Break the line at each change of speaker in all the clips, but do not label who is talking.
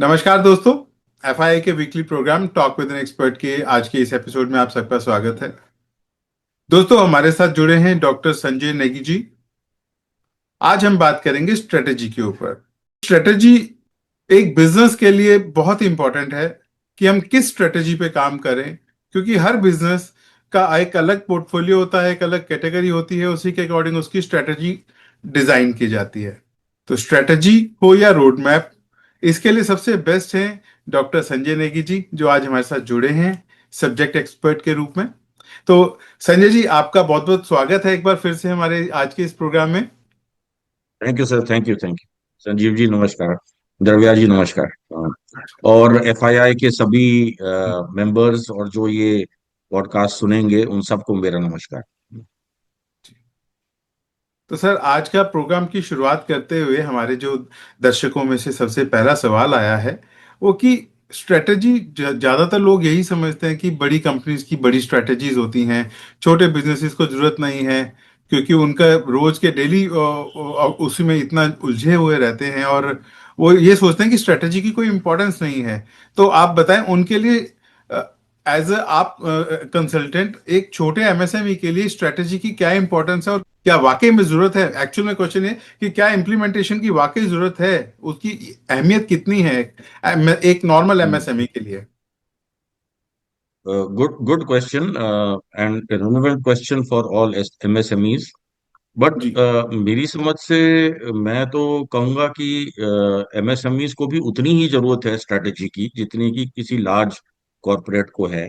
नमस्कार दोस्तों। एफआईआई के weekly program talk with an expert के आज के इस एपिसोड में आप सबका स्वागत है। दोस्तों, हमारे साथ जुड़े हैं डॉक्टर संजय नेगी जी। आज हम बात करेंगे स्ट्रेटेजी के ऊपर। स्ट्रेटेजी एक बिजनेस के लिए बहुत इंपॉर्टेंट है कि हम किस स्ट्रेटेजी पे काम करें, क्योंकि हर बिजनेस का एक अलग पोर्टफोलियो होता है, एक अलग कैटेगरी होती है, उसी के अकॉर्डिंग उसकी स्ट्रेटेजी डिजाइन की जाती है। तो स्ट्रेटेजी हो या रोड मैप, इसके लिए सबसे बेस्ट है डॉक्टर संजय नेगी जी, जो आज हमारे साथ जुड़े हैं सब्जेक्ट एक्सपर्ट के रूप में। तो संजय जी, आपका बहुत बहुत स्वागत है एक बार फिर से हमारे आज के इस प्रोग्राम में।
Thank you sir, thank you, thank you. Sanjeev ji नमस्कार। द्रव्या जी नमस्कार। और एफआईआई के सभी मेंबर्स और जो ये पॉडकास्ट सुनेंगे उन सबको मेरा नमस्कार।
तो सर, आज का प्रोग्राम की शुरुआत करते हुए हमारे जो दर्शकों में से सबसे पहला सवाल आया है वो कि स्ट्रेटेजी, ज्यादातर लोग यही समझते हैं कि बड़ी कंपनीज की बड़ी स्ट्रेटेजीज होती हैं, छोटे बिजनेसेस को जरूरत नहीं है, क्योंकि उनका रोज के डेली उसी में इतना उलझे हुए रहते हैं और वो ये सोचते हैं कि स्ट्रेटेजी की कोई इंपॉर्टेंस नहीं है। तो आप बताएं उनके लिए, एज अ आप कंसल्टेंट, एक छोटे एमएसएमई के लिए स्ट्रेटेजी की क्या इंपॉर्टेंस है और क्या वाकई में जरूरत है। एक्चुअल में क्वेश्चन है कि क्या इम्प्लीमेंटेशन की वाकई जरूरत है, उसकी अहमियत कितनी है एक नॉर्मल एमएसएमई के लिए।
Good good question and relevant question for all MSMEs. But
ji.
मेरी समझ से मैं तो कहूंगा कि एमएसएमईज को भी उतनी ही जरूरत है स्ट्रेटेजी की जितनी कि किसी लार्ज कॉरपोरेट को है।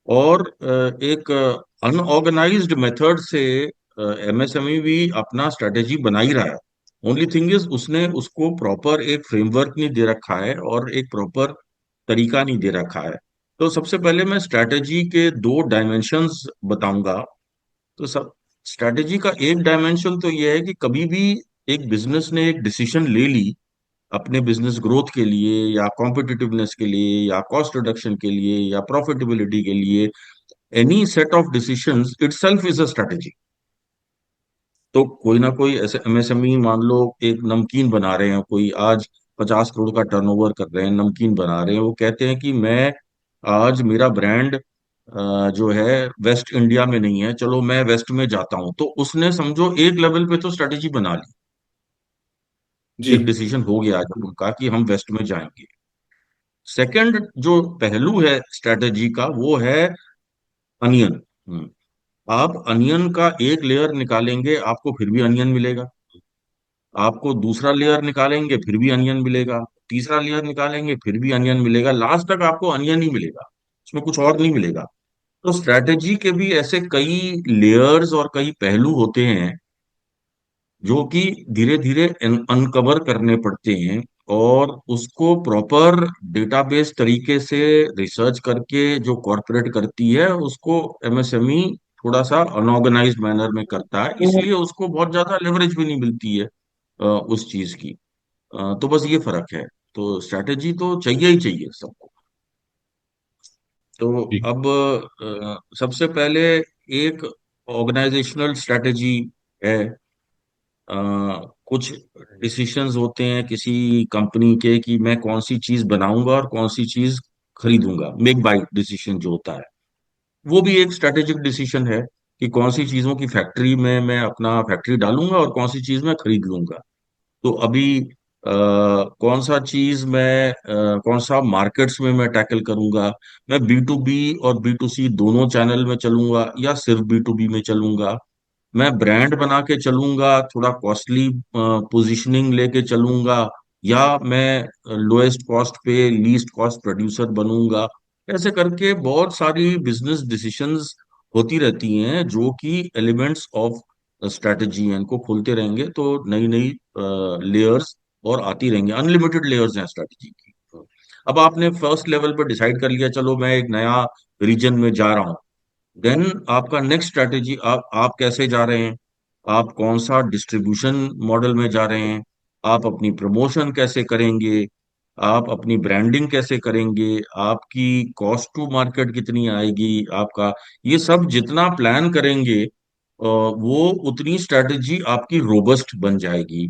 और एक अनऑर्गेनाइज्ड मेथड से एमएसएमई भी अपना स्ट्रेटेजी बना ही रहा है। ओनली थिंग इज उसने उसको प्रॉपर एक फ्रेमवर्क नहीं दे रखा है और एक प्रॉपर तरीका नहीं दे रखा है। तो सबसे पहले मैं स्ट्रेटेजी के दो डायमेंशंस बताऊंगा। तो सब स्ट्रेटेजी का एक डायमेंशन तो यह है कि कभी भी एक बिजनेस ने एक डिसीजन ले ली अपने बिजनेस ग्रोथ के लिए या कॉम्पिटिटिवनेस के लिए या कॉस्ट रिडक्शन के लिए या प्रॉफिटेबिलिटी के लिए, any set of decisions itself is a strategy. तो कोई ना कोई ऐसे एमएसएमई मान लो एक नमकीन बना रहे हैं, कोई आज 50 करोड़ का टर्नओवर कर रहे हैं, नमकीन बना रहे हैं, वो कहते हैं कि मैं आज मेरा ब्रांड जो है वेस्ट इंडिया में नहीं है, चलो मैं वेस्ट में जाता हूं। तो उसने समझो एक लेवल पे तो स्ट्रेटेजी बना ली,
जी।
एक डिसीजन हो गया आज उनका कि हम वेस्ट में जाएंगे। सेकंड जो पहलू है स्ट्रेटेजी का वो है अनियन। आप अनियन का एक लेयर निकालेंगे आपको फिर भी अनियन मिलेगा, आपको दूसरा लेयर निकालेंगे फिर भी अनियन मिलेगा, तीसरा लेयर निकालेंगे फिर भी अनियन मिलेगा, लास्ट तक आपको अनियन ही मिलेगा, उसमें कुछ और नहीं मिलेगा। तो स्ट्रैटेजी के भी ऐसे कई लेयर्स और कई पहलू होते हैं जो कि धीरे धीरे अनकवर करने पड़ते हैं। और उसको प्रॉपर डेटाबेस तरीके से रिसर्च करके जो कॉरपोरेट करती है उसको एमएसएमई थोड़ा सा अनऑर्गेनाइज्ड मैनर में करता है, इसलिए उसको बहुत ज्यादा लेवरेज भी नहीं मिलती है उस चीज की। तो बस ये फर्क है। तो स्ट्रैटेजी तो चाहिए ही चाहिए सबको। तो
जी।
अब सबसे पहले एक ऑर्गेनाइजेशनल स्ट्रैटेजी है। अ, कुछ डिसीशंस होते हैं किसी कंपनी के कि मैं कौन सी चीज बनाऊंगा और कौन सी चीज खरीदूंगा, मेक बाय डिसीजन जो होता है, वो भी एक स्ट्रेटेजिक डिसीजन है कि कौन सी चीजों की फैक्ट्री में मैं अपना फैक्ट्री डालूंगा और कौन सी चीज मैं खरीद लूंगा। तो अभी कौन सा चीज मैं कौन सा मार्केट्स में मैं टैकल करूंगा, मैं बी टू बी और बी टू सी दोनों चैनल में चलूंगा या सिर्फ बी टू बी में चलूंगा, मैं ब्रांड बना के चलूंगा थोड़ा कॉस्टली पोजीशनिंग लेके चलूंगा, या मैं लोएस्ट कॉस्ट पे लीस्ट कॉस्ट प्रोड्यूसर बनूंगा। ऐसे करके बहुत सारी बिजनेस डिसीशंस होती रहती हैं जो कि एलिमेंट्स ऑफ स्ट्रेटजी हैं, इनको खोलते रहेंगे तो नई नई लेयर्स और आती रहेंगी, अनलिमिटेड लेयर्स हैं स्ट्रेटजी की। अब आपने फर्स्ट लेवल पर डिसाइड कर लिया चलो मैं एक नया रीजन में जा रहा हूँ, देन आपका नेक्स्ट स्ट्रैटेजी आप कैसे जा रहे हैं, आप कौन सा डिस्ट्रीब्यूशन मॉडल में जा रहे हैं, आप अपनी प्रमोशन कैसे करेंगे, आप अपनी ब्रांडिंग कैसे करेंगे, आपकी कॉस्ट टू मार्केट कितनी आएगी आपका, ये सब जितना प्लान करेंगे वो उतनी स्ट्रैटेजी आपकी रोबस्ट बन जाएगी।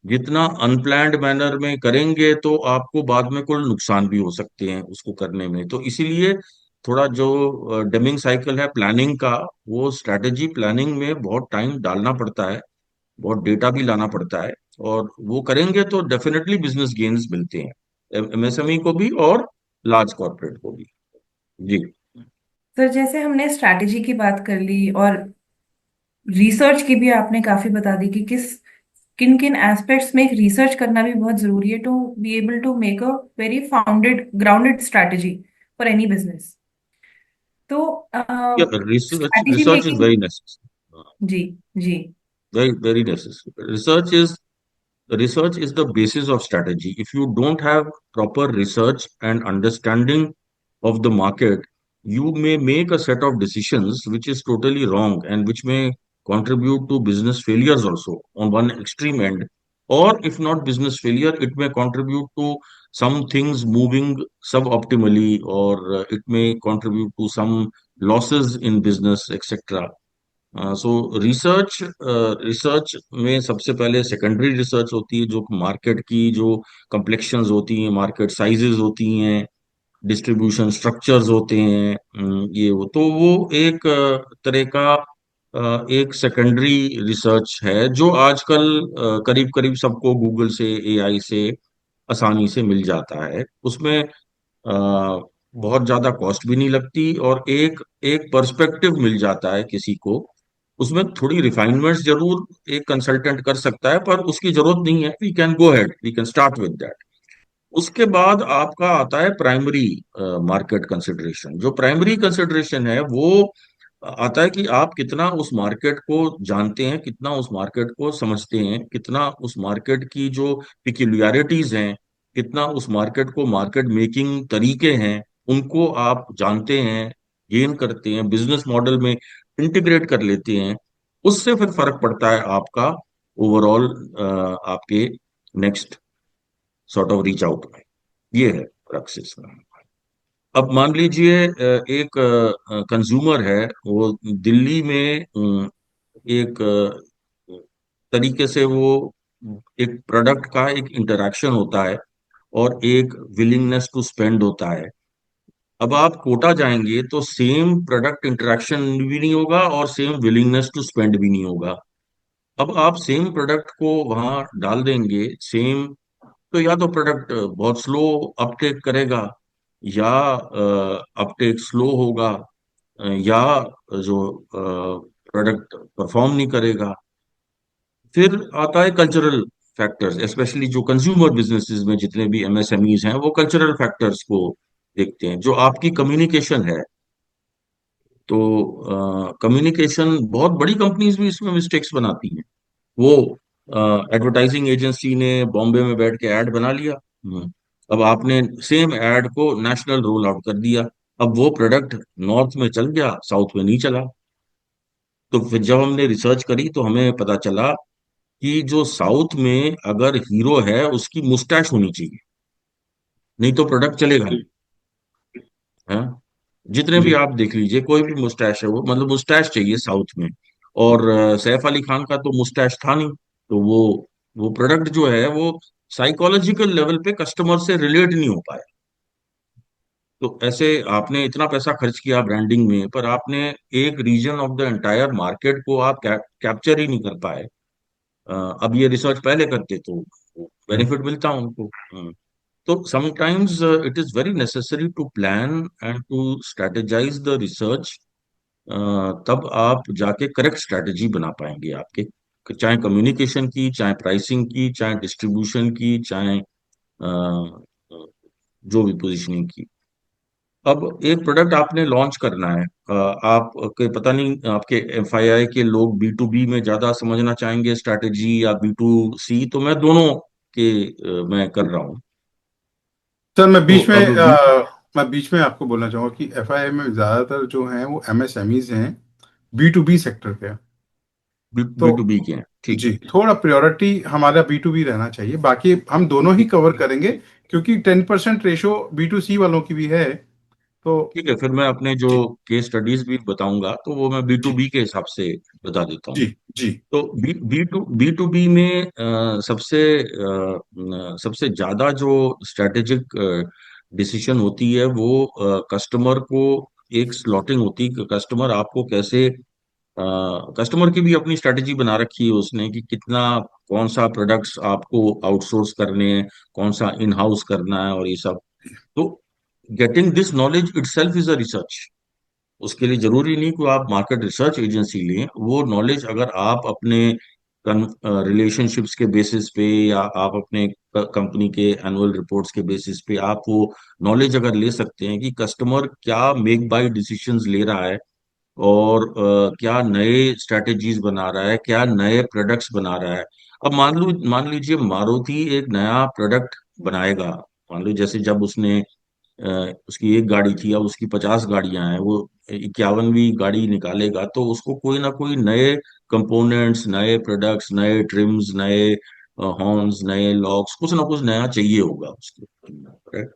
जितना अनप्लैन्ड मैनर में करेंगे तो आपको बाद में कोई नुकसान भी हो सकते हैं उसको करने में। तो इसीलिए थोड़ा जो डेमिंग साइकिल है प्लानिंग का, वो स्ट्रैटेजी प्लानिंग में बहुत टाइम डालना पड़ता है, बहुत डेटा भी लाना पड़ता है। और वो करेंगे तो डेफिनेटली बिजनेस गेन्स मिलते हैं, एमएसएमई को भी और लार्ज कॉर्पोरेट को भी। जी।
सर, जैसे हमने स्ट्रैटेजी की बात कर ली और रिसर्च की भी आपने काफी बता दी कि किस किन किन एस्पेक्ट्स में रिसर्च करना भी बहुत जरूरी है to be able to make a very founded grounded strategy for any business. तो
research
strategy
research is
making.
Very necessary,
ji. Ji.
Very very necessary. Research is the basis of strategy. If you don't have proper research and understanding of the market, you may make a set of decisions which is totally wrong and which may contribute to business failures also on one extreme end. Or if not business failure, it may contribute to some things moving suboptimally, or it may contribute to some losses in business, etc. So research research में सबसे पहले secondary research होती है, जो market की जो कम्प्लेक्शंस होती हैं, मार्केट साइजेस होती हैं, डिस्ट्रीब्यूशन स्ट्रक्चर्स होते हैं, ये वो तो वो एक तरह का एक सेकेंडरी रिसर्च है, जो आजकल करीब करीब सबको गूगल से, एआई से आसानी से मिल जाता है। उसमें बहुत ज्यादा कॉस्ट भी नहीं लगती, और एक एक पर्सपेक्टिव मिल जाता है किसी को। उसमें थोड़ी रिफाइनमेंट्स जरूर एक कंसल्टेंट कर सकता है, पर उसकी जरूरत नहीं है। We can go head, we can start with that. उसके बाद आपका आता है प्राइमरी मार्केट कंसिडरेशन। जो प्राइमरी कंसिडरेशन है वो आता है कि आप कितना उस मार्केट को जानते हैं, कितना उस मार्केट को समझते हैं, कितना उस मार्केट की जो पिक्यूलियरिटीज हैं, कितना उस मार्केट को मार्केट मेकिंग तरीके हैं, उनको आप जानते हैं, गेन करते हैं, बिजनेस मॉडल में इंटीग्रेट कर लेते हैं। उससे फिर फर्क पड़ता है आपका ओवरऑल आपके next sort of reach out में। ये है प्रैक्टिस में। अब मान लीजिए एक कंज्यूमर है, वो दिल्ली में एक तरीके से वो एक प्रोडक्ट का एक इंटरेक्शन होता है और एक विलिंगनेस टू स्पेंड होता है। अब आप कोटा जाएंगे तो सेम प्रोडक्ट इंटरेक्शन भी नहीं होगा और सेम विलिंगनेस टू स्पेंड भी नहीं होगा। अब आप सेम प्रोडक्ट को वहां डाल देंगे सेम, तो या तो प्रोडक्ट बहुत स्लो अपटेक करेगा, या अपटेक स्लो होगा, या जो प्रोडक्ट परफॉर्म नहीं करेगा। फिर आता है कल्चरल फैक्टर्स, स्पेशली जो कंज्यूमर बिजनेसेस में जितने भी एमएसएमईज हैं वो कल्चरल फैक्टर्स को देखते हैं। जो आपकी कम्युनिकेशन है, तो कम्युनिकेशन, बहुत बड़ी कंपनीज भी इसमें मिस्टेक्स बनाती हैं। वो एडवर्टाइजिंग एजेंसी ने बॉम्बे में बैठ के ऐड बना लिया, अब आपने सेम ऐड को नेशनल रोल आउट कर दिया। अब वो प्रोडक्ट नॉर्थ में चल गया, साउथ में नहीं चला। तो फिर जब हमने रिसर्च करी तो हमें पता चला कि जो साउथ में अगर हीरो है उसकी मुस्टैच होनी चाहिए, नहीं तो प्रोडक्ट चलेगा नहीं। हाँ, जितने भी
जी।
आप देख लीजिए, कोई भी मुस्टैच है, वो मतलब मुस्टैच चाहिए साउथ में। और सैफ अली खान का तो मुस्टैच था नहीं, तो वो प्रोडक्ट जो है वो साइकोलॉजिकल लेवल पे कस्टमर से रिलेट नहीं हो पाया। तो ऐसे आपने इतना पैसा खर्च किया ब्रांडिंग में, पर आपने एक region of the entire market को आप कैप्चर ही नहीं कर पाए। अब ये रिसर्च पहले करते तो बेनिफिट मिलता उनको। तो sometimes it is very necessary to plan and to strategize the research. तब आप जाके करेक्ट स्ट्रेटेजी बना पाएंगे आपके, चाहे कम्युनिकेशन की, चाहे प्राइसिंग की, चाहे डिस्ट्रीब्यूशन की, चाहे जो भी पोजीशनिंग की। अब एक प्रोडक्ट आपने लॉन्च करना है, आपके पता नहीं आपके एफआईआई के लोग बी टू बी में ज्यादा समझना चाहेंगे स्ट्रैटेजी या बी टू सी, तो मैं दोनों के मैं कर रहा हूँ।
सर,
तो अब बी
मैं बीच में आपको बोलना चाहूंगा कि एफआईआई में ज्यादातर जो हैं वो एमएसएमईज हैं, बी टू बी सेक्टर के। तो
बी टू बी के हैं, ठीक
जी,
है।
थोड़ा प्रायोरिटी हमारा बी टू बी रहना चाहिए, बाकी हम दोनों ही कवर करेंगे, क्योंकि 10% रेशो बी टू सी वालों की भी है। तो
ठीक है, फिर मैं अपने जो
जी
केस स्टडीज भी बताऊंगा तो वो मैं बी टू
जी
बी के हिसाब से बता देता हूँ।
जी जी
तो बी टू बी में सबसे ज्यादा जो स्ट्रेटेजिक डिसीजन होती है वो कस्टमर को एक स्लॉटिंग होती है कि कस्टमर आपको कैसे, कस्टमर की भी अपनी स्ट्रेटेजी बना रखी है उसने कि कितना, कौन सा प्रोडक्ट्स आपको आउटसोर्स करने हैं, कौन सा इन हाउस करना है और ये सब। तो getting this knowledge itself is a research. उसके लिए जरूरी नहीं कि आप मार्केट रिसर्च एजेंसी लें, वो नॉलेज अगर आप अपने रिलेशनशिप्स के बेसिस पे या आप अपने कंपनी के एनुअल रिपोर्ट्स के बेसिस पे आप वो नॉलेज अगर ले सकते हैं कि कस्टमर क्या मेक बाय डिसीजंस ले रहा है और क्या नए स्ट्रेटेजीज बना रहा है, क्या नए प्रोडक्ट्स बना रहा है। अब मान लीजिए मारुति एक नया प्रोडक्ट बनाएगा। मान लो जैसे जब उसने उसकी एक गाड़ी थी, अब उसकी 50 गाड़ियां हैं, वो 51वीं गाड़ी निकालेगा तो उसको कोई ना कोई नए कंपोनेंट्स, नए प्रोडक्ट्स, नए ट्रिम्स, नए हॉर्न्स, नए लॉक्स, कुछ ना कुछ नया चाहिए होगा उसको, right?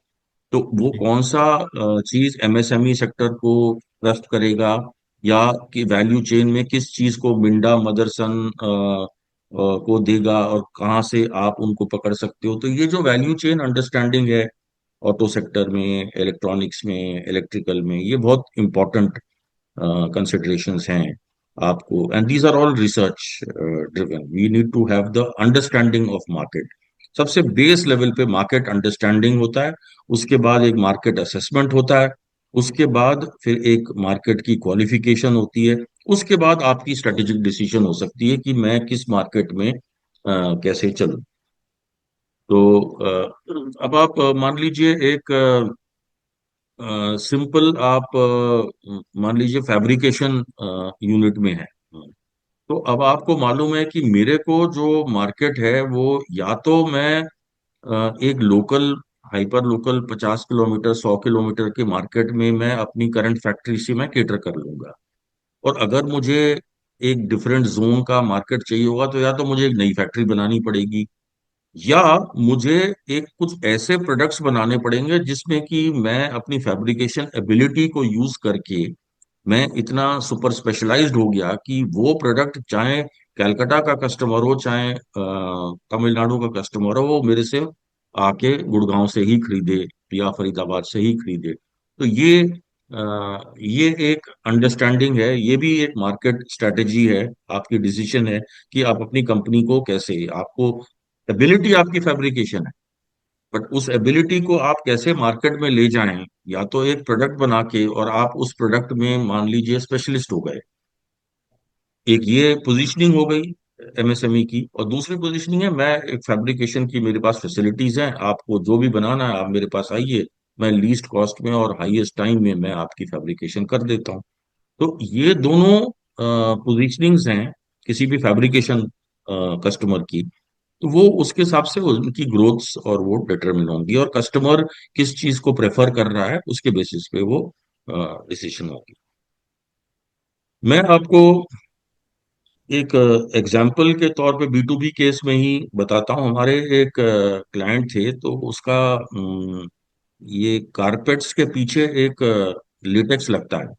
तो वो
जी
कौन सा चीज एमएसएमई सेक्टर को ट्रस्ट करेगा, या कि वैल्यू चेन में किस चीज को मिंडा मदरसन को देगा और कहाँ से आप उनको पकड़ सकते हो। तो ये जो वैल्यू चेन अंडरस्टैंडिंग है ऑटो सेक्टर में, इलेक्ट्रॉनिक्स में, इलेक्ट्रिकल में, ये बहुत इंपॉर्टेंट कंसिडरेशंस हैं आपको। And these are all research driven, we need to have the understanding of market. सबसे बेस लेवल पे मार्केट अंडरस्टैंडिंग होता है, उसके बाद एक मार्केट असेसमेंट होता है, उसके बाद फिर एक मार्केट की क्वालिफिकेशन होती है, उसके बाद आपकी स्ट्रेटेजिक डिसीजन हो सकती है कि मैं किस मार्केट में कैसे चलूं। तो अब आप मान लीजिए एक सिंपल आप मान लीजिए फैब्रिकेशन यूनिट में है। तो अब आपको मालूम है कि मेरे को जो मार्केट है वो, या तो मैं एक local, hyper local 50 kilometre 100 kilometre के मार्केट में मैं अपनी करंट फैक्ट्री से मैं केटर कर लूंगा, और अगर मुझे एक डिफरेंट जोन का मार्केट चाहिए होगा तो या तो मुझे एक नई फैक्ट्री बनानी पड़ेगी, या मुझे एक कुछ ऐसे प्रोडक्ट्स बनाने पड़ेंगे जिसमें कि मैं अपनी फैब्रिकेशन एबिलिटी को यूज करके मैं इतना सुपर स्पेशलाइज्ड हो गया कि वो प्रोडक्ट चाहे कलकत्ता का कस्टमर हो, चाहे तमिलनाडु का कस्टमर हो, वो मेरे से आके गुड़गांव से ही खरीदे या फरीदाबाद से ही खरीदे। तो ये एक अंडरस्टैंडिंग है, ये भी एक मार्केट स्ट्रेटेजी है, आपकी डिसीजन है कि आप अपनी कंपनी को कैसे, आपको एबिलिटी आपकी फैब्रिकेशन है, बट उस एबिलिटी को आप कैसे मार्केट में ले जाएं, या तो एक प्रोडक्ट बना के और आप उस प्रोडक्ट में मान लीजिए स्पेशलिस्ट हो गए। एक ये पोजीशनिंग हो गई एमएसएमई की, और दूसरी पोजीशनिंग है मैं एक फैब्रिकेशन की, मेरे पास फैसिलिटीज हैं, आपको जो भी बनाना है आप मेरे पास आइए, मैं लीस्ट कॉस्ट में और हाईएस्ट टाइम में मैं आपकी फैब्रिकेशन कर देता हूँ। तो ये दोनों पोजीशनिंग्स हैं किसी भी फैब्रिकेशन कस्टमर की। तो वो उसके हिसाब से उनकी ग्रोथ्स और वो डिटरमिन होंगी, और कस्टमर किस चीज को प्रेफर कर रहा है उसके बेसिस पे वो डिसीजन होगी। मैं आपको एक एग्जाम्पल के तौर पे बी टू बी केस में ही बताता हूँ। हमारे एक क्लाइंट थे, तो उसका ये कारपेट्स के पीछे एक लेटेक्स लगता है,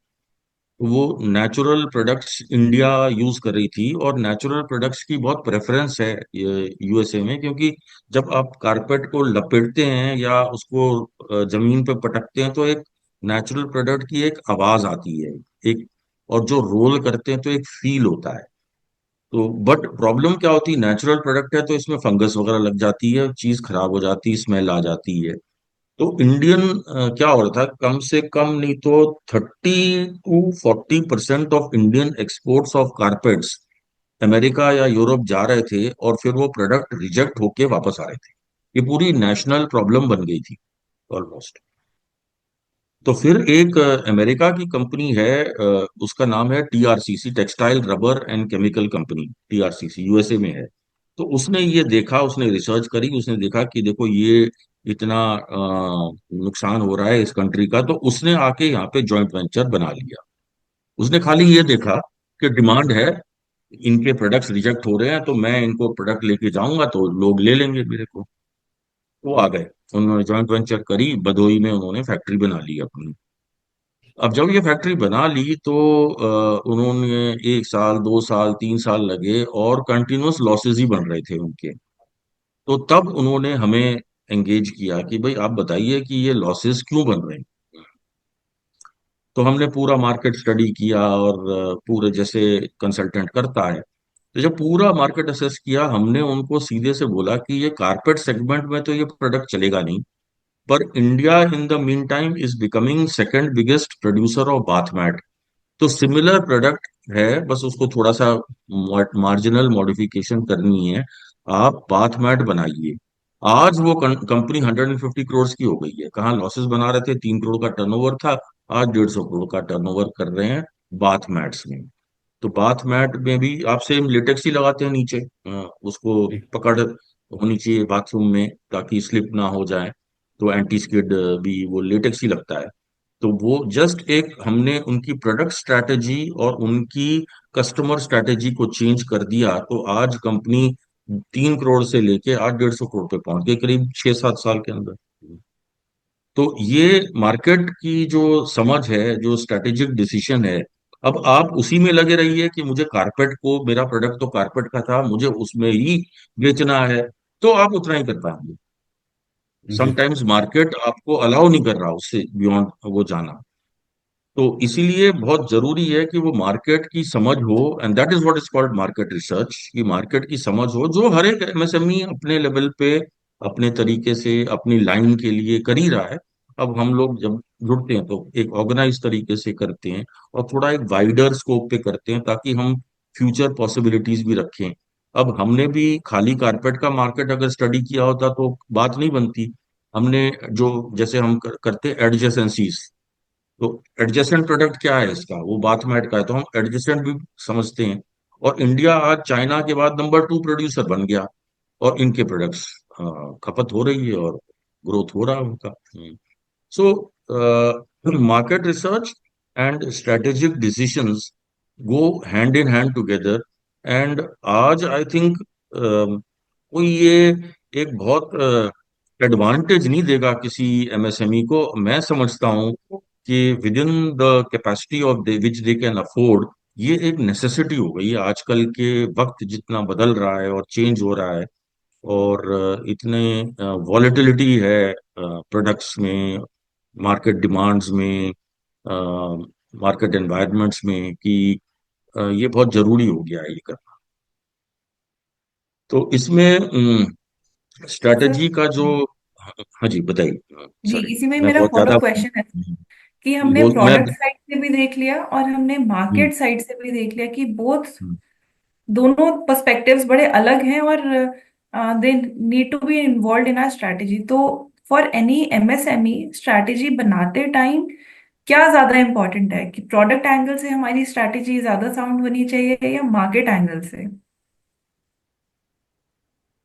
तो वो नेचुरल प्रोडक्ट्स इंडिया यूज कर रही थी, और नेचुरल प्रोडक्ट्स की बहुत प्रेफरेंस है यूएसए में, क्योंकि जब आप कारपेट को लपेटते हैं या उसको जमीन पे पटकते हैं तो एक नेचुरल प्रोडक्ट की एक आवाज आती है, एक, और जो रोल करते हैं तो एक फील होता है। तो बट प्रॉब्लम क्या होती है, नेचुरल प्रोडक्ट है तो इसमें फंगस वगैरह लग जाती है, चीज खराब हो जाती है, स्मेल आ जाती है। तो इंडियन क्या हो रहा था, कम से कम नहीं तो 30 to 40% of Indian exports of carpets America या यूरोप जा रहे थे, और फिर वो प्रोडक्ट रिजेक्ट होके वापस आ रहे थे। ये पूरी नेशनल प्रॉब्लम बन गई थी ऑलमोस्ट। तो फिर एक अमेरिका की कंपनी है, उसका नाम है TRCC, textile rubber and chemical company, TRCC USA में है। तो उसने ये देखा, उसने रिसर्च करी, उसने देखा कि देखो ये इतना नुकसान हो रहा है इस कंट्री का, तो उसने आके यहाँ पे जॉइंट वेंचर बना लिया। उसने खाली ये देखा कि डिमांड है, इनके प्रोडक्ट्स रिजेक्ट हो रहे हैं, तो मैं इनको प्रोडक्ट लेके जाऊंगा तो लोग ले लेंगे मेरे को। वो आ गए, उन्होंने जॉइंट वेंचर करी, भदोही में उन्होंने फैक्ट्री बना ली अपनी। अब जब ये फैक्ट्री बना ली तो उन्होंने 1 साल 2 साल 3 साल लगे और कंटिन्यूअस लॉसेस ही बन रहे थे उनके। तो तब उन्होंने हमें एंगेज किया कि भाई आप बताइए कि ये लॉसेस क्यों बन रहे हैं। तो हमने पूरा मार्केट स्टडी किया और पूरे जैसे कंसल्टेंट करता है, तो जब पूरा मार्केट असेस किया हमने उनको सीधे से बोला कि ये कारपेट सेगमेंट में तो ये प्रोडक्ट चलेगा नहीं, पर India in the mean time is becoming second biggest producer of bath mat. तो सिमिलर प्रोडक्ट है, बस उसको थोड़ा सा मार्जिनल मॉडिफिकेशन करनी है। आप बाथ मैट बनाइए। आज वो कंपनी 150 करोड़ की हो गई है। कहाँ लॉसेस बना रहे थे, 3 करोड़ का टर्नओवर था, आज 150 करोड़ का टर्नओवर कर रहे हैं बाथ मैट्स में। तो बाथ मैट में भी आप सेम लेटेक्स ही लगाते हैं नीचे, उसको
जी।
पकड़ होनी चाहिए बाथरूम में ताकि स्लिप ना हो जाए। तो एंटी स्किड भी वो लेटेक्स ही लगता है। तो वो जस्ट एक हमने उनकी प्रोडक्ट स्ट्रैटेजी और उनकी कस्टमर स्ट्रैटेजी को चेंज कर दिया, तो आज कंपनी 3 करोड़ से लेके आज 150 करोड़ पे पहुंच गई करीब 6-7 साल के अंदर। तो ये मार्केट की जो समझ है, जो स्ट्रैटेजिक डिसीजन है, अब आप उसी में लगे रहिए कि मुझे कारपेट को, मेरा प्रोडक्ट तो कारपेट का था, मुझे उसमें ही बेचना है, तो आप उतना ही कर पाएंगे।
जी।
समटाइम्स मार्केट आपको अलाउ नहीं कर रहा उससे बियॉन्ड वो जाना। तो इसीलिए बहुत जरूरी है कि वो मार्केट की समझ हो, and that is what is called market research, कि मार्केट की समझ हो जो हर एक एमएसएमई अपने लेवल पे अपने तरीके से अपनी लाइन के लिए कर ही रहा है। अब हम लोग जब जुड़ते हैं तो एक ऑर्गेनाइज तरीके से करते हैं और थोड़ा एक वाइडर स्कोप पे करते हैं ताकि हम फ्यूचर पॉसिबिलिटीज भी रखें। अब हमने भी खाली कारपेट का मार्केट अगर स्टडी किया होता तो बात नहीं बनती। हमने जो जैसे हम करते एडजेसेंसीज, तो एडजेसेंट प्रोडक्ट क्या है इसका, वो बाथमेट का है, तो हम एडजेसेंट भी समझते हैं। और इंडिया आज चाइना के बाद नंबर 2 प्रोड्यूसर बन गया और इनके प्रोडक्ट्स खपत हो रही है और ग्रोथ हो रहा है उनका। So market research and strategic decisions go hand in hand together. And आज आई थिंक कोई ये एक बहुत एडवांटेज नहीं देगा किसी एमएसएमई को। मैं समझता हूँ कि with in the capacity of which they can afford, ये एक नेसेसिटी हो गई है आजकल के वक्त जितना बदल रहा है और चेंज हो रहा है। और इतने वॉलेटिलिटी है प्रोडक्ट्स में, मार्केट डिमांड्स में, मार्केट एनवायरनमेंट्स में, कि ये बहुत जरूरी हो गया है ये करना। तो इसमें
सर,
स्ट्रैटेजी का जो, हाँ जी बताइए,
जी
सॉरी
इसी में
मैं
मेरा
बहुत
फॉलो
ज्यादा
क्वेश्चन है कि हमने
बोल मैं।
प्रोडक्ट साइड से भी देख लिया और हमने
हम्म,
मार्केट साइड से भी देख लिया कि बोथ
हम्म,
दोनों पर्सपेक्टिव्स बड़े अलग हैं और they need to be involve in our strategy. तो फॉर एनी एमएसएमई स्ट्रैटेजी बनाते टाइम क्या ज्यादा इंपॉर्टेंट है कि प्रोडक्ट एंगल से हमारी स्ट्रैटेजी ज्यादा साउंड होनी चाहिए या मार्केट एंगल से?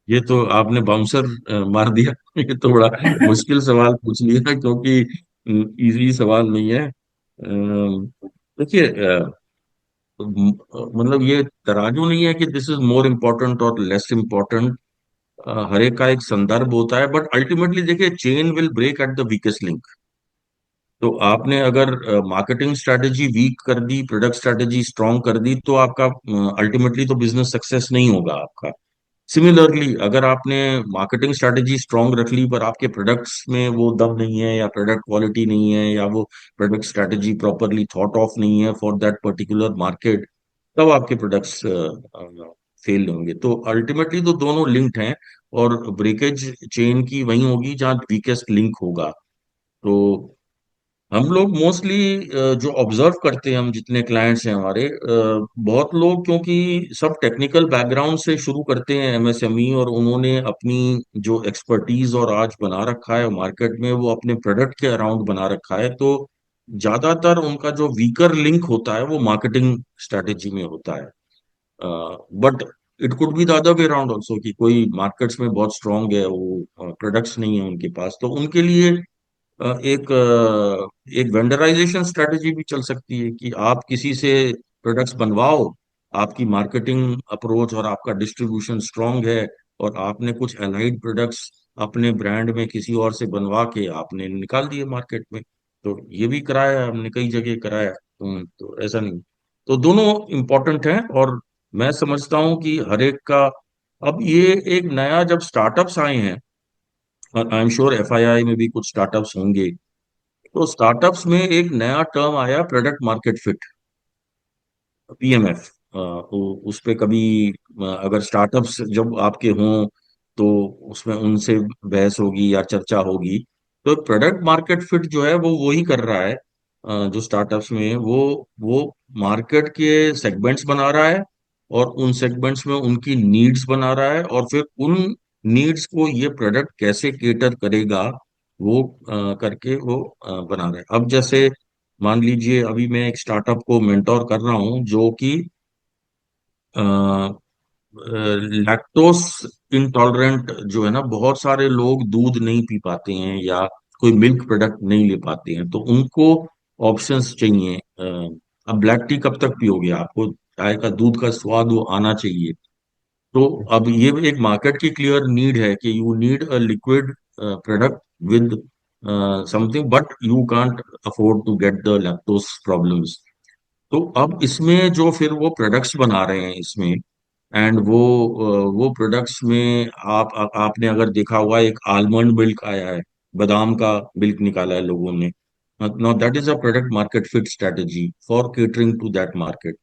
ये तो आपने बाउंसर मार दिया। ये तो बड़ा मुश्किल सवाल पूछ लिया क्योंकि इजी सवाल नहीं है। देखिए, मतलब ये तराजू नहीं है कि दिस इज मोर इम्पोर्टेंट और लेस इम्पोर्टेंट। हर एक का एक संदर्भ होता है, बट अल्टीमेटली देखिए chain will break at the weakest link. तो आपने अगर मार्केटिंग स्ट्रैटेजी वीक कर दी, प्रोडक्ट स्ट्रैटेजी स्ट्रांग कर दी, तो आपका अल्टीमेटली तो बिजनेस सक्सेस नहीं होगा आपका। सिमिलरली अगर आपने मार्केटिंग स्ट्रैटेजी स्ट्रांग रख ली पर आपके प्रोडक्ट्स में वो दम नहीं है या प्रोडक्ट क्वालिटी नहीं है या वो product strategy properly thought of नहीं है फॉर दैट पर्टिकुलर मार्केट, तब आपके प्रोडक्ट्स फेल होंगे। तो अल्टीमेटली तो दोनों लिंक्ड हैं और ब्रेकेज चेन की वही होगी जहाँ वीकेस्ट लिंक होगा। तो हम लोग मोस्टली जो ऑब्जर्व करते हैं, हम जितने क्लाइंट्स हैं हमारे, बहुत लोग क्योंकि सब टेक्निकल बैकग्राउंड से शुरू करते हैं एमएसएमई, और उन्होंने अपनी जो एक्सपर्टीज और आज बना रखा है मार्केट में वो अपने प्रोडक्ट के अराउंड बना रखा है, तो ज्यादातर उनका जो वीकर लिंक होता है वो मार्केटिंग स्ट्रेटेजी में होता है। But it could be the other way around also, कि कोई मार्केट्स में बहुत स्ट्रांग है, वो प्रोडक्ट्स नहीं है उनके पास, तो उनके लिए एक वेंडराइजेशन स्ट्रेटेजी भी चल सकती है कि आप किसी से प्रोडक्ट्स बनवाओ, आपकी मार्केटिंग अप्रोच और आपका डिस्ट्रीब्यूशन स्ट्रांग है, और आपने कुछ अलाइड प्रोडक्ट्स अपने ब्रांड में किसी और से बनवा के आपने निकाल दिए मार्केट में। तो ये भी कराया हमने, कई जगह कराया। तो ऐसा नहीं, तो दोनों इम्पोर्टेंट हैं। और मैं समझता हूँ कि हर एक का, अब ये एक नया जब स्टार्टअप्स आए हैं, और आई एम श्योर एफआईआई में भी कुछ स्टार्टअप्स होंगे, तो स्टार्टअप्स में एक नया टर्म आया, प्रोडक्ट मार्केट फिट, पीएमएफ। उस पे कभी अगर स्टार्टअप्स जब आपके हों तो उसमें उनसे बहस होगी या चर्चा होगी। तो प्रोडक्ट मार्केट फिट जो है वो वही कर रहा है, जो स्टार्टअप्स में वो मार्केट के सेगमेंट्स बना रहा है, और उन सेगमेंट्स में उनकी नीड्स बना रहा है, और फिर उन नीड्स को ये प्रोडक्ट कैसे केटर करेगा, वो करके वो बना रहा है। अब जैसे मान लीजिए, अभी मैं एक स्टार्टअप को मेंटोर कर रहा हूँ जो कि लैक्टोस इंटॉलरेंट जो है ना, बहुत सारे लोग दूध नहीं पी पाते हैं या कोई मिल्क प्रोडक्ट नहीं ले पाते हैं, तो उनको ऑप्शंस चाहिए। अब ब्लैक टी कब तक पियोगे, आपको चाय का, दूध का स्वाद वो आना चाहिए। तो अब ये भी एक मार्केट की क्लियर नीड है कि you need a liquid product with something, but you can't afford to get the lactose problems. तो अब इसमें जो फिर वो प्रोडक्ट्स बना रहे हैं इसमें, एंड वो प्रोडक्ट्स में आपने अगर देखा हुआ, एक आलमंड मिल्क आया है, बादाम का मिल्क निकाला है लोगों ने। Now that is a product market fit strategy for catering to that market.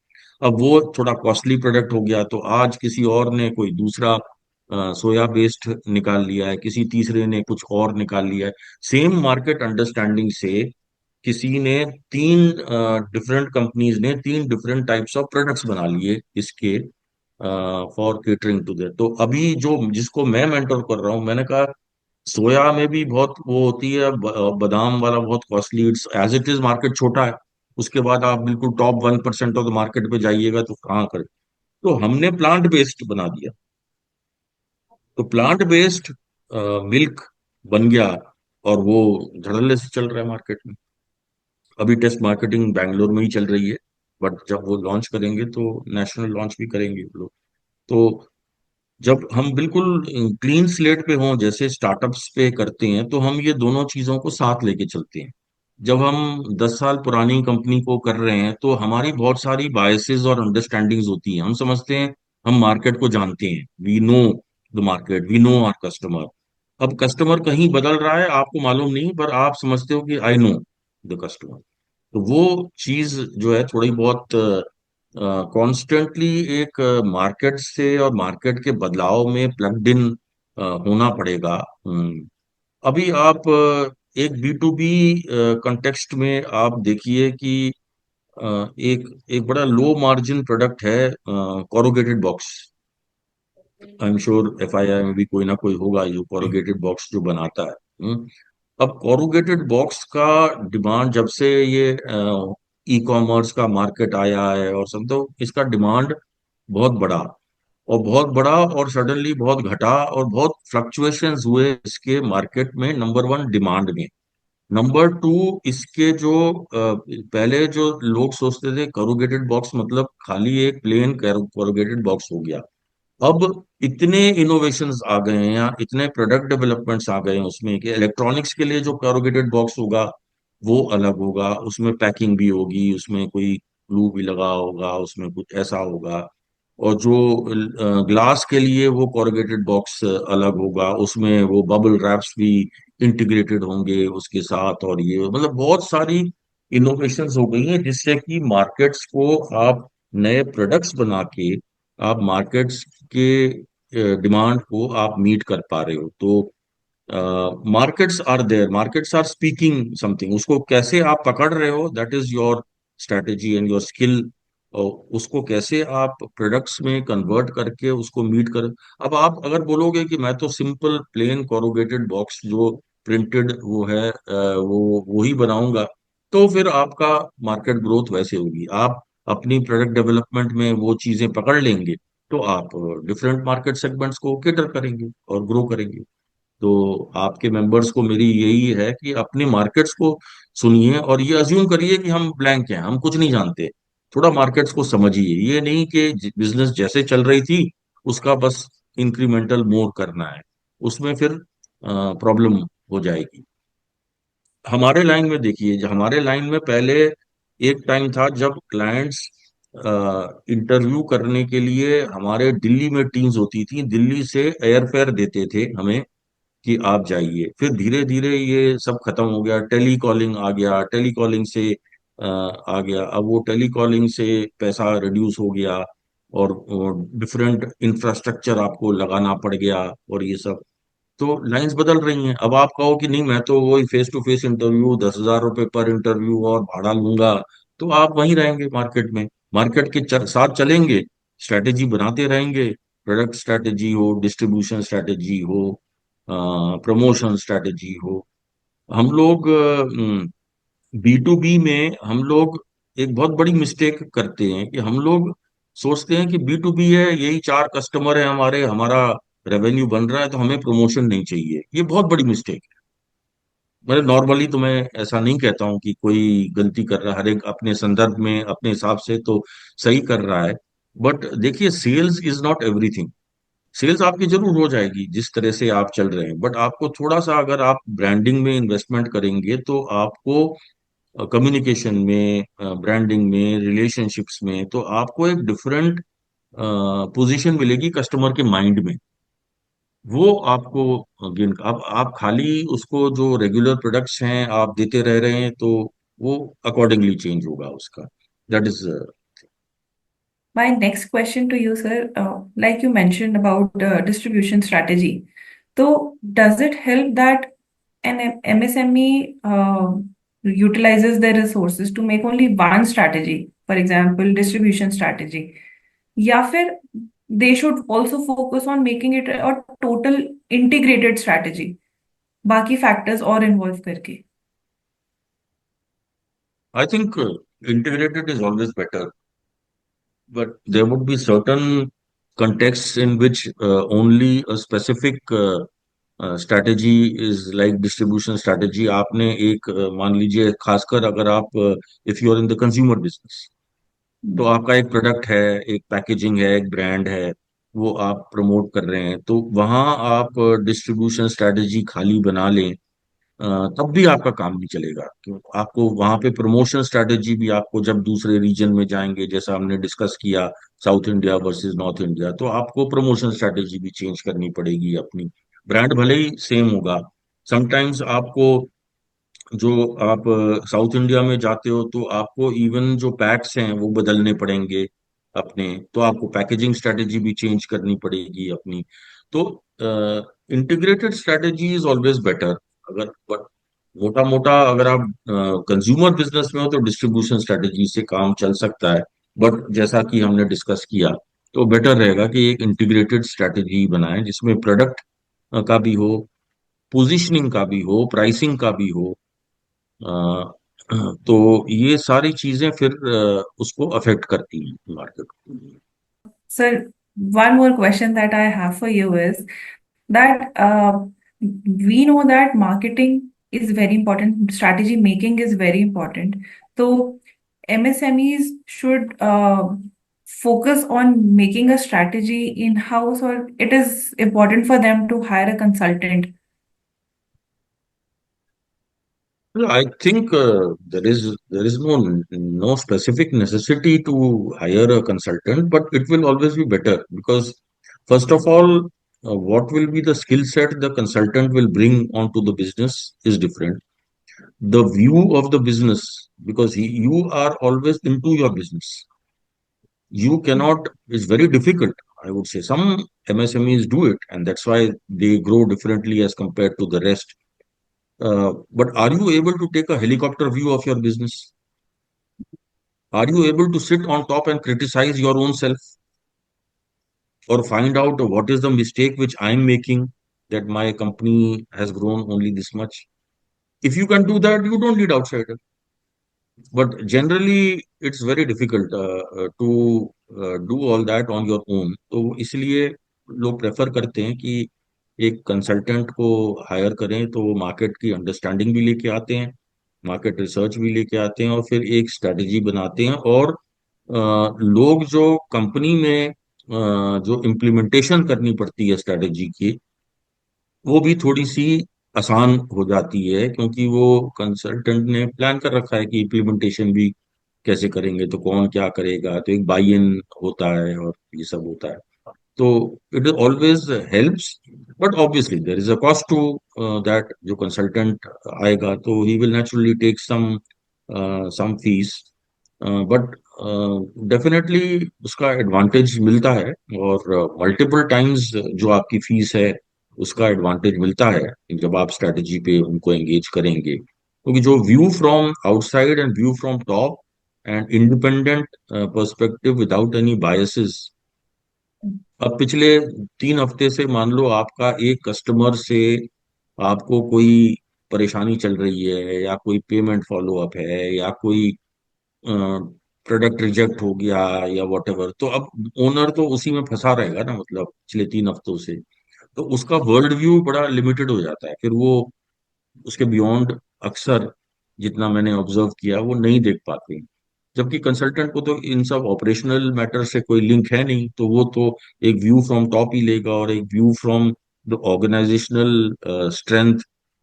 अब वो थोड़ा कॉस्टली प्रोडक्ट हो गया, तो आज किसी और ने कोई दूसरा सोया बेस्ड निकाल लिया है, किसी तीसरे ने कुछ और निकाल लिया है। सेम मार्केट अंडरस्टैंडिंग से किसी ने तीन डिफरेंट कंपनीज ने तीन डिफरेंट टाइप्स ऑफ प्रोडक्ट्स बना लिए इसके, फॉर केटरिंग टू दैट। तो अभी जो जिसको मैं मेंटर कर रहा हूँ, मैंने कहा सोया में भी बहुत वो होती है, बादाम वाला बहुत costly, it's as it is market छोटा है। उसके बाद आप बिल्कुल टॉप 1% ऑफ द मार्केट पे जाइएगा तो कहाँ करें। तो हमने प्लांट बेस्ड बना दिया, तो प्लांट बेस्ड मिल्क बन गया, और वो धड़ल्ले से चल रहा है मार्केट में। अभी टेस्ट मार्केटिंग बैंगलोर में ही चल रही है, बट जब वो लॉन्च करेंगे तो नेशनल लॉन्च भी करेंगे वो लोग। तो जब हम बिल्कुल क्लीन स्लेट पे हों, जैसे स्टार्टअप्स पे करते हैं, तो हम ये दोनों चीजों को साथ लेके चलते हैं। जब हम 10 साल पुरानी कंपनी को कर रहे हैं, तो हमारी बहुत सारी बायसेस और अंडरस्टैंडिंग्स होती हैं। हम समझते हैं हम मार्केट को जानते हैं, we know the market, we know our customer. अब कस्टमर कहीं बदल रहा है, आपको मालूम नहीं, पर आप समझते हो कि आई नो द कस्टमर। तो वो चीज जो है थोड़ी बहुत कॉन्स्टेंटली एक मार्केट से और मार्केट के बदलाव में प्लग्ड इन होना पड़ेगा। अभी आप एक बी टू बी कंटेक्स्ट में आप देखिए कि एक एक बड़ा लो मार्जिन प्रोडक्ट है, corrugated box. I am sure FII में भी कोई ना कोई होगा जो कोरुगेटेड बॉक्स जो बनाता है। अब कोरुगेटेड बॉक्स का डिमांड जब से ये ई कॉमर्स का मार्केट आया है और सब, तो इसका डिमांड बहुत बढ़ा, और बहुत बढ़ा, और सडनली बहुत घटा, और बहुत फ्लक्चुएशंस हुए इसके मार्केट में, नंबर वन डिमांड में। नंबर टू, इसके जो पहले जो लोग सोचते थे कोरुगेटेड बॉक्स मतलब खाली एक प्लेन कोरुगेटेड बॉक्स हो गया। अब इतने इनोवेशंस आ गए हैं, या इतने प्रोडक्ट डेवलपमेंट्स आ गए हैं उसमें, कि इलेक्ट्रॉनिक्स के लिए जो कैरोगेटेड बॉक्स होगा वो अलग होगा, उसमें पैकिंग भी होगी, उसमें कोई ग्लू भी लगा होगा, उसमें कुछ ऐसा होगा। और जो ग्लास के लिए वो कॉरुगेटेड बॉक्स अलग होगा, उसमें वो बबल रैप्स भी इंटीग्रेटेड होंगे उसके साथ। और ये मतलब बहुत सारी इनोवेशंस हो गई हैं, जिससे कि मार्केट्स को आप नए प्रोडक्ट्स बना के आप मार्केट्स के डिमांड को आप मीट कर पा रहे हो। तो markets are there, markets are speaking something, उसको कैसे आप पकड़ रहे हो, that is your strategy and your skill. उसको कैसे आप प्रोडक्ट्स में कन्वर्ट करके उसको मीट कर। अब आप अगर बोलोगे कि मैं तो सिंपल प्लेन कोरुगेटेड बॉक्स जो प्रिंटेड वो है वो ही बनाऊंगा, तो फिर आपका मार्केट ग्रोथ वैसे होगी। आप अपनी प्रोडक्ट डेवलपमेंट में वो चीजें पकड़ लेंगे, तो आप डिफरेंट मार्केट सेगमेंट्स को केटर करेंगे और ग्रो करेंगे। तो आपके मेंबर्स को मेरी यही है कि अपने मार्केट्स को सुनिए, और ये अज्यूम करिए कि हम ब्लैंक हैं, हम कुछ नहीं जानते। थोड़ा मार्केट्स को समझिए, ये नहीं कि बिजनेस जैसे चल रही थी उसका बस इंक्रीमेंटल मोर करना है, उसमें फिर प्रॉब्लम हो जाएगी। हमारे लाइन में देखिए, हमारे लाइन में पहले एक टाइम था जब क्लाइंट्स इंटरव्यू करने के लिए हमारे दिल्ली में टीम्स होती थी, दिल्ली से एयरफेयर देते थे हमें कि आप जाइए। फिर धीरे धीरे ये सब खत्म हो गया, टेली कॉलिंग आ गया, टेली कॉलिंग से आ गया। अब वो टेली कॉलिंग से पैसा रिड्यूस हो गया और डिफरेंट इंफ्रास्ट्रक्चर आपको लगाना पड़ गया और ये सब। तो लाइंस बदल रही हैं। अब आप कहो कि नहीं, मैं तो वही फेस टू फेस इंटरव्यू 10,000 रुपए पर इंटरव्यू और भाड़ा लूंगा, तो आप वहीं रहेंगे मार्केट में, मार्केट के साथ चलेंगे, स्ट्रैटेजी बनाते रहेंगे। प्रोडक्ट स्ट्रैटेजी हो, डिस्ट्रीब्यूशन स्ट्रैटेजी हो, प्रमोशन स्ट्रैटेजी हो। हम लोग बी टू बी में हम लोग एक बहुत बड़ी मिस्टेक करते हैं कि हम लोग सोचते हैं कि बी टू बी है, यही चार कस्टमर है हमारे, हमारा रेवेन्यू बन रहा है, तो हमें प्रमोशन नहीं चाहिए। ये बहुत बड़ी मिस्टेक है। मैं नॉर्मली तो मैं ऐसा नहीं कहता हूँ कि कोई गलती कर रहा है, हर एक अपने संदर्भ में अपने हिसाब से तो सही कर रहा है। बट देखिए, sales is not everything. Sales आपकी जरूर हो जाएगी जिस तरह से आप चल रहे हैं, बट आपको थोड़ा सा अगर आप ब्रांडिंग में इन्वेस्टमेंट करेंगे तो आपको कम्युनिकेशन में, ब्रांडिंग में, रिलेशनशिप्स में, तो आपको एक डिफरेंट पोजीशन मिलेगी कस्टमर के माइंड में। वो आपको गेन, अब आप खाली उसको जो रेगुलर प्रोडक्ट्स हैं आप देते रह रहे हैं, तो वो अकॉर्डिंगली चेंज होगा उसका। That is
My next question to you, sir, like you mentioned about distribution strategy. So, does it help that an MSME utilizes their resources to make only one strategy, for example, distribution strategy? या फिर they should also focus on making it a total integrated strategy, बाकी factors और involve करके.
I think integrated is always better, but there would be certain contexts in which only a specific strategy is like distribution strategy। आपने एक मान लीजिए, खासकर अगर आप if you are in the consumer business, तो आपका एक प्रोडक्ट है, एक पैकेजिंग है, एक ब्रांड है, वो आप प्रमोट कर रहे हैं, तो वहां आप डिस्ट्रीब्यूशन स्ट्रेटेजी खाली बना लें, तब भी आपका काम नहीं चलेगा। क्यों? आपको वहां पे प्रमोशन स्ट्रेटेजी भी, आपको जब दूसरे रीजन में जाएंगे, जैसा हमने डिस्कस किया, south India versus north India, तो आपको प्रमोशन स्ट्रेटेजी भी चेंज करनी पड़ेगी अपनी। ब्रांड भले ही सेम होगा, समटाइम्स आपको, जो आप साउथ इंडिया में जाते हो तो आपको इवन जो पैक्स हैं वो बदलने पड़ेंगे अपने, तो आपको पैकेजिंग स्ट्रेटेजी भी चेंज करनी पड़ेगी अपनी। तो integrated strategy is always better. अगर बट मोटा मोटा अगर आप कंज्यूमर बिजनेस में हो तो डिस्ट्रीब्यूशन स्ट्रेटेजी से काम चल सकता है। बट जैसा कि हमने डिस्कस किया, तो बेटर रहेगा कि एक इंटीग्रेटेड स्ट्रेटेजी बनाएं जिसमें प्रोडक्ट का भी हो, पोजीशनिंग का भी हो, प्राइसिंग का भी हो। तो ये सारी चीजें फिर उसको अफेक्ट करती हैं मार्केट को।
Sir, one more question that I have for you is that we know that marketing is very important, strategy making is very important. So MSMEs should focus on making a strategy in-house, or it is important for them to hire a consultant.
Well, I think there is no specific necessity to hire a consultant, but it will always be better because first of all, what will be the skill set the consultant will bring onto the business is different. The view of the business, because you are always into your business, you cannot, it's very difficult. I would say some MSMEs do it, and that's why they grow differently as compared to the rest. But are you able to take a helicopter view of your business? Are you able to sit on top and criticize your own self, or find out what is the mistake which I'm making, that my company has grown only this much? If you can do that, you don't need outsider. But generally it's very difficult to do all that on your own, तो इसलिए लोग prefer करते हैं कि एक consultant को higher करें, तो वो मार्केट की अंडरस्टैंडिंग भी लेके आते हैं, मार्केट रिसर्च भी लेके आते हैं, और फिर एक स्ट्रेटेजी बनाते हैं। और लोग जो कंपनी में जो इम्प्लीमेंटेशन करनी पड़ती है स्ट्रेटेजी की, वो भी थोड़ी सी आसान हो जाती है, क्योंकि वो कंसल्टेंट ने प्लान कर रखा है कि इम्प्लीमेंटेशन भी कैसे करेंगे, तो कौन क्या करेगा, तो एक बाई इन होता है और ये सब होता है। तो it always helps, but obviously there is a cost to that. जो कंसल्टेंट आएगा तो he will naturally take some fees, but definitely उसका एडवांटेज मिलता है। और मल्टीपल टाइम्स जो आपकी फीस है उसका एडवांटेज मिलता है जब आप स्ट्रेटजी पे उनको एंगेज करेंगे, क्योंकि जो view from outside and view from top and independent perspective without any biases. अब पिछले 3 हफ्ते से मान लो आपका एक कस्टमर से आपको कोई परेशानी चल रही है, या कोई पेमेंट फॉलो अप है, या कोई प्रोडक्ट रिजेक्ट हो गया, या वॉट एवर, तो अब ओनर तो उसी में फंसा रहेगा ना, मतलब पिछले 3 हफ्तों से। तो उसका वर्ल्ड व्यू बड़ा लिमिटेड हो जाता है, फिर वो उसके बियॉन्ड अक्सर, जितना मैंने ऑब्जर्व किया, वो नहीं देख पाते। जबकि कंसल्टेंट को तो इन सब ऑपरेशनल मैटर से कोई लिंक है नहीं, तो वो तो एक व्यू फ्रॉम टॉप ही लेगा और एक view from the organizational strength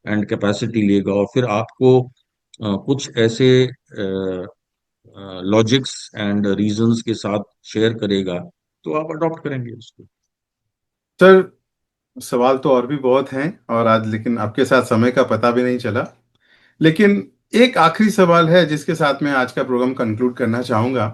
and capacity लेगा, और फिर आपको कुछ ऐसे लॉजिक्स एंड रीजंस के साथ शेयर करेगा, तो आप अडॉप्ट करेंगे उसको।
सर, सवाल तो और भी बहुत हैं और आज लेकिन आपके साथ समय का पता भी नहीं चला। लेकिन एक आखिरी सवाल है जिसके साथ मैं आज का प्रोग्राम कंक्लूड करना चाहूँगा।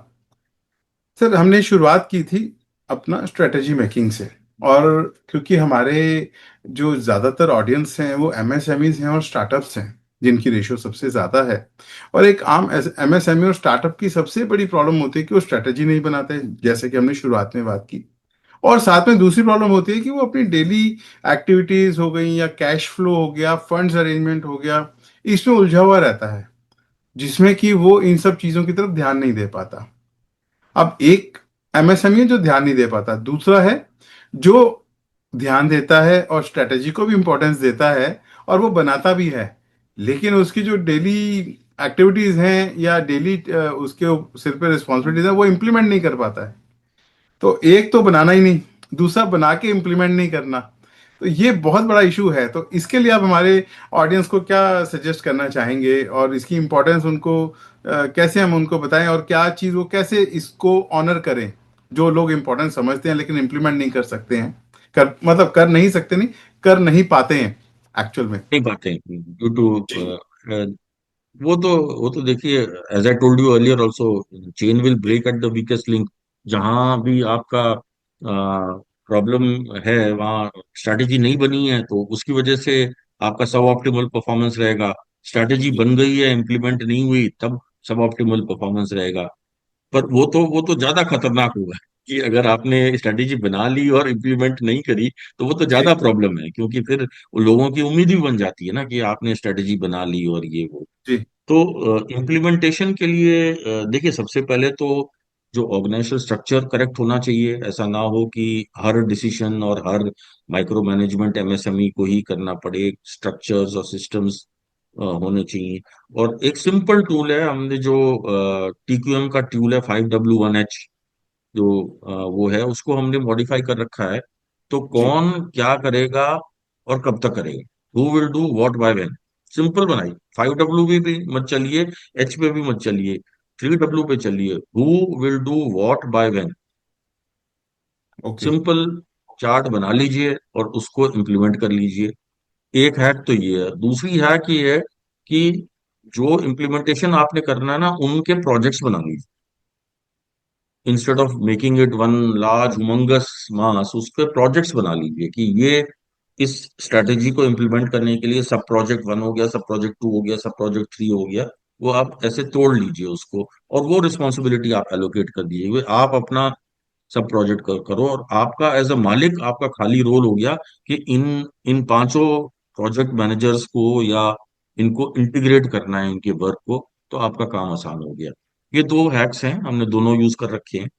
सर, हमने शुरुआत की थी अपना स्ट्रेटजी मेकिंग से, और क्योंकि हमारे जो ज़्यादातर ऑडियंस हैं वो एमएसएमईज हैं और स्टार्टअप्स हैं, जिनकी रेशियो सबसे ज़्यादा है। और एक आम एमएसएमई और स्टार्टअप की सबसे बड़ी प्रॉब्लम होती है कि वो स्ट्रेटजी नहीं बनाते, जैसे कि हमने शुरुआत में बात की। और साथ में दूसरी प्रॉब्लम होती है कि वो अपनी डेली एक्टिविटीज़ हो गई या कैश फ्लो हो गया, फंड्स अरेंजमेंट हो गया, इसमें उलझा हुआ रहता है, जिसमें कि वो इन सब चीज़ों की तरफ ध्यान नहीं दे पाता। अब एक एमएसएमई जो ध्यान नहीं दे पाता, दूसरा है जो ध्यान देता है और स्ट्रेटेजी को भी इंपॉर्टेंस देता है और वो बनाता भी है, लेकिन उसकी जो डेली एक्टिविटीज हैं या डेली उसके सिर पे रिस्पॉन्सिबिलिटीज है वो इम्प्लीमेंट नहीं कर पाता है। तो एक तो बनाना ही नहीं, दूसरा बना के इम्प्लीमेंट नहीं करना। तो ये बहुत बड़ा इशू है। तो इसके लिए आप हमारे ऑडियंस को क्या सजेस्ट करना चाहेंगे, और इसकी इम्पोर्टेंस उनको कैसे हम उनको बताएं, और क्या चीज़ वो कैसे इसको ऑनर करें, जो लोग इम्पोर्टेंस समझते हैं लेकिन इम्प्लीमेंट नहीं कर सकते हैं, कर मतलब कर नहीं सकते नहीं, कर नहीं पाते हैं एक्चुअल में।
नहीं बातें ड्यू टू, वो तो देखिए, as I told you earlier also, chain will break at the weakest link. जहां भी आपका प्रॉब्लम है वहाँ स्ट्रैटेजी नहीं बनी है, तो उसकी वजह से आपका सब ऑप्टिमल परफॉर्मेंस रहेगा। स्ट्रैटेजी बन गई है, इम्प्लीमेंट नहीं हुई, तब सब ऑप्टिमल परफॉर्मेंस रहेगा। पर वो तो ज्यादा खतरनाक होगा कि अगर आपने स्ट्रैटेजी बना ली और इम्प्लीमेंट नहीं करी, तो वो तो
जी।
ज्यादा प्रॉब्लम है, क्योंकि फिर वो लोगों की उम्मीद भी बन जाती है ना कि आपने स्ट्रैटेजी बना ली और ये वो।
जी।
तो इम्प्लीमेंटेशन के लिए देखिए, सबसे पहले तो जो ऑर्गेनाइजेशन स्ट्रक्चर करेक्ट होना चाहिए। ऐसा ना हो कि हर डिसीजन और हर माइक्रो मैनेजमेंट एमएसएमई को ही करना पड़े। स्ट्रक्चर्स और सिस्टम्स होने चाहिए। और एक सिंपल टूल है, हमने जो टीक्यूएम का टूल है 5W1H, जो वो है, उसको हमने मॉडिफाई कर रखा है। तो
जी।
कौन क्या करेगा और कब तक करेगा, who will do what by when, simple बनाई। 5W भी मत चलिए, H पे भी मत चलिए, 3W पे चलिए, who will do what by when.
Okay.
Simple chart बना लीजिए और उसको इम्प्लीमेंट कर लीजिए। एक हैक तो ये है। दूसरी हैक ये है कि जो इम्प्लीमेंटेशन आपने करना है ना, उनके प्रोजेक्ट्स बना लीजिए। Instead of making it one large humongous mass, उस पर प्रोजेक्ट्स बना लीजिए कि ये इस स्ट्रेटेजी को इम्प्लीमेंट करने के लिए सब प्रोजेक्ट 1 हो गया, सब प्रोजेक्ट 2 हो गया, सब प्रोजेक्ट 3 हो गया। वो आप ऐसे तोड़ लीजिए उसको, और वो रिस्पॉन्सिबिलिटी आप एलोकेट कर दीजिए। आप अपना सब प्रोजेक्ट करो, और आपका एज अ मालिक आपका खाली रोल हो गया कि इन इन पांचों प्रोजेक्ट मैनेजर्स को, या इनको इंटीग्रेट करना है इनके वर्क को, तो आपका काम आसान हो गया। ये 2 हैक्स हैं, हमने दोनों यूज कर रखे हैं।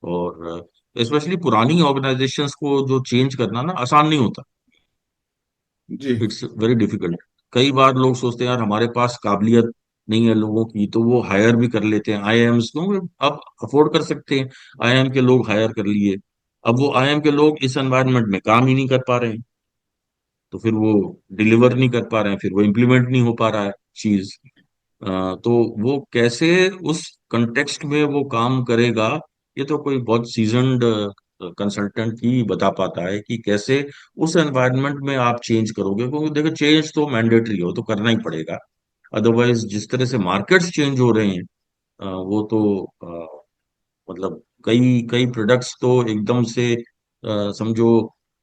और स्पेशली पुरानी ऑर्गेनाइजेशंस को जो चेंज करना ना आसान नहीं होता,
जी।
It's very difficult. कई बार लोग सोचते हैं यार हमारे पास काबिलियत नहीं है लोगों की, तो वो हायर भी कर लेते हैं आईआईएम्स को। अब अफोर्ड कर सकते हैं, आईआईएम के लोग हायर कर लिए। अब वो आईआईएम के लोग इस एनवायरनमेंट में काम ही नहीं कर पा रहे हैं। तो फिर वो डिलीवर नहीं कर पा रहे हैं, फिर वो इम्प्लीमेंट नहीं हो पा रहा है चीज। तो वो कैसे उस कंटेक्स्ट में वो काम करेगा, ये तो कोई बहुत सीजन्ड कंसल्टेंट ही बता पाता है कि कैसे उस एनवायरनमेंट में आप चेंज करोगे। क्योंकि देखो, चेंज तो मैंडेटरी हो, तो करना ही पड़ेगा। अदरवाइज जिस तरह से मार्केट्स चेंज हो रहे हैं, वो तो मतलब कई कई प्रोडक्ट्स तो एकदम से समझो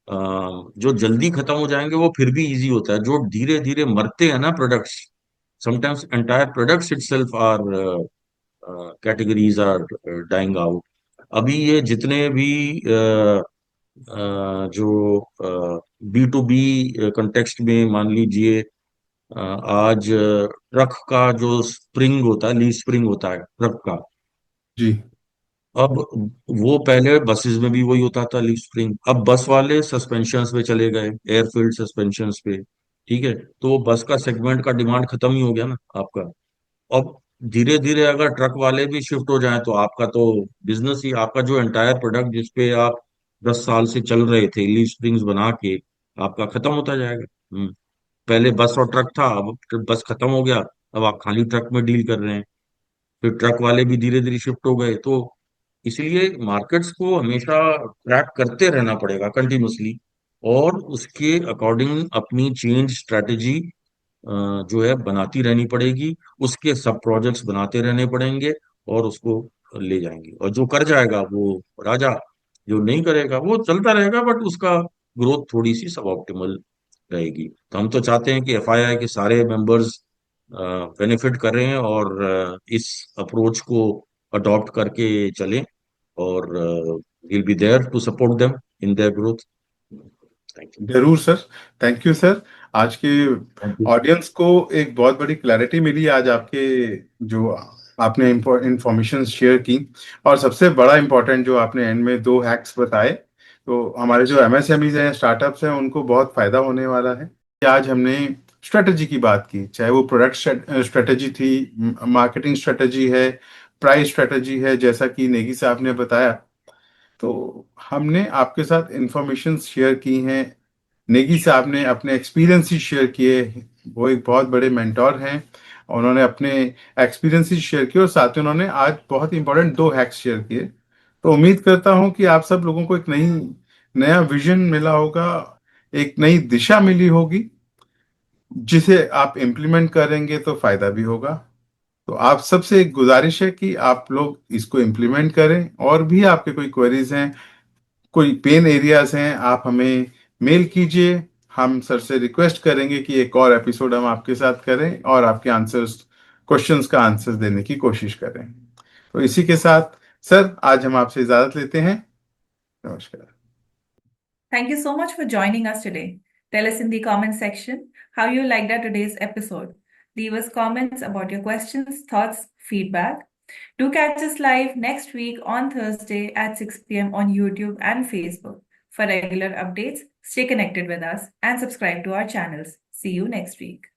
जो जल्दी खत्म हो जाएंगे वो फिर भी इजी होता है। जो धीरे धीरे मरते हैं ना products, sometimes entire products itself are categories are dying out. अभी ये जितने भी जो बी टू बी कंटेक्स्ट में मान लीजिए, आज ट्रक का जो स्प्रिंग होता है, लीफ स्प्रिंग होता है ट्रक का।
जी।
अब वो पहले बसेस में भी वही होता था, लीफ स्प्रिंग। अब बस वाले सस्पेंशंस पे चले गए, एयरफील्ड सस्पेंशंस पे। ठीक है, तो वो बस का सेगमेंट का डिमांड खत्म ही हो गया ना आपका। अब धीरे धीरे अगर ट्रक वाले भी शिफ्ट हो जाएं, तो आपका तो बिजनेस ही, आपका जो एंटायर प्रोडक्ट जिसपे आप 10 साल से चल रहे थे लीफ स्प्रिंग्स बना के, आपका खत्म होता जाएगा। पहले बस और ट्रक था, अब बस खत्म हो गया, अब आप खाली ट्रक में डील कर रहे हैं। फिर ट्रक वाले भी धीरे धीरे शिफ्ट हो गए। तो इसलिए मार्केट्स को हमेशा ट्रैक करते रहना पड़ेगा कंटिन्यूसली, और उसके अकॉर्डिंग अपनी चेंज स्ट्रेटेजी जो है बनाती रहनी पड़ेगी। उसके सब प्रोजेक्ट्स बनाते रहने पड़ेंगे, और उसको ले जाएंगे। और जो कर जाएगा वो राजा, जो नहीं करेगा वो चलता रहेगा, बट उसका ग्रोथ थोड़ी सी सब ऑप्टिमल रहेगी। तो हम तो चाहते हैं कि एफआईआई के सारे मेंबर्स बेनिफिट करें, और इस अप्रोच को अडॉप्ट करके चलें, और will be there to support them in their growth. Thank
जरूर सर। Thank you sir. आज के
यू।
ऑडियंस को एक बहुत बड़ी क्लैरिटी मिली आज आपके जो आपने इंफॉर्मेशन शेयर की। और सबसे बड़ा इंपॉर्टेंट जो आपने एंड में 2 हैक्स बताए, तो हमारे जो एमएसएमईज हैं, स्टार्टअप्स हैं, उनको बहुत फायदा होने वाला है। कि आज हमने स्ट्रेटजी की बात की, चाहे वो प्रोडक्ट स्ट्रेटजी थी, मार्केटिंग स्ट्रेटजी है, प्राइस स्ट्रेटजी है, जैसा कि नेगी साहब ने बताया। तो हमने आपके साथ इंफॉर्मेशन शेयर की हैं। नेगी साहब ने अपने एक्सपीरियंस ही शेयर किए। वो एक बहुत बड़े मेंटोर हैं। उन्होंने अपने एक्सपीरियंस ही शेयर किए, और साथ में उन्होंने आज बहुत इंपॉर्टेंट 2 हैक्स शेयर किए। तो उम्मीद करता हूं कि आप सब लोगों को एक नया विजन मिला होगा, एक नई दिशा मिली होगी, जिसे आप इम्प्लीमेंट करेंगे तो फायदा भी होगा। तो आप सबसे एक गुजारिश है कि आप लोग इसको इम्प्लीमेंट करें। और भी आपके कोई क्वेरीज हैं, कोई पेन एरियाज हैं, आप हमें मेल कीजिए। हम सर से रिक्वेस्ट करेंगे कि एक और एपिसोड हम आपके साथ करें, और आपके आंसर्स, क्वेश्चंस का आंसर्स देने की कोशिश करें। तो इसी के साथ सर, आज हम आपसे इजाजत लेते हैं। नमस्कार।
Thank you so much for joining us today. Tell us in the comment section how you liked our today's episode. Leave us comments about your questions, thoughts, feedback. Do catch us live next week on Thursday at 6 p.m. on YouTube and Facebook. For regular updates, stay connected with us and subscribe to our channels. See you next week.